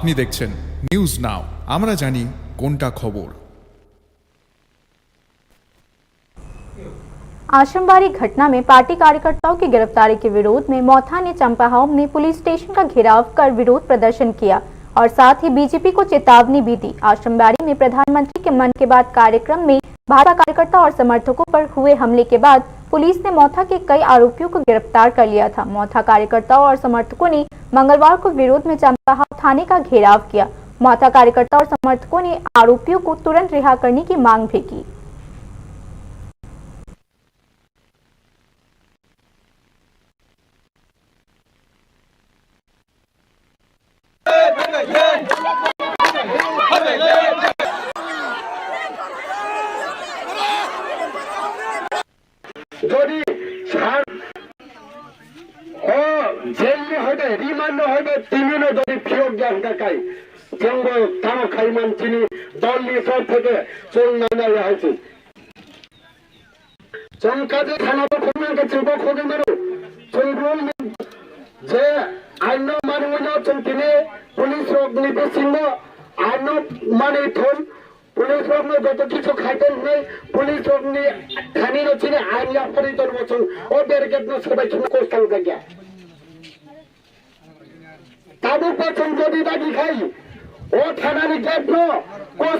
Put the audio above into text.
আপনি দেখছেন news now, আমরা জানি কোনটা খবর। आश्रमबाड़ी घटना में पार्टी कार्यकर्ताओं की गिरफ्तारी के विरोध में मौथा ने चंपाहाउ में पुलिस स्टेशन का घेराव कर विरोध प्रदर्शन किया और साथ ही बीजेपी को चेतावनी भी दी। आश्रमबाड़ी में प्रधानमंत्री के मन के बाद कार्यक्रम में भाजपा कार्यकर्ता और समर्थकों पर हुए हमले के बाद पुलिस ने मौथा के कई आरोपियों को गिरफ्तार कर लिया था। मौथा कार्यकर्ताओं और समर्थकों ने मंगलवार को विरोध में चंपाहाउ थाने का घेराव किया। मौथा कार्यकर्ता और समर्थकों ने आरोपियों को तुरंत रिहा करने की मांग भी की। যদি জেলে হবে রিমান্ড হবে তিনিও যদি ফিরত যান দেখায় জঙ্গ তারা খাইমান তিনি দলনি সব থেকে চল না হয়েছে চমকাজে থানা খোঁজেন কাছে খোঁজে মারো চলবুল যে আইন মানব তিনি পুলিশ নির্দেশিত আইন মানে থন পুলিশ যত কিছু খাইতেন নেই পুলিশ খানি চিনে আইন পরিতর বছর ও ব্যারিকেড সবাই কোস্তান জায়গা তাদের পছন্দ যদি দাবি খাই ও থানার গেট কোচ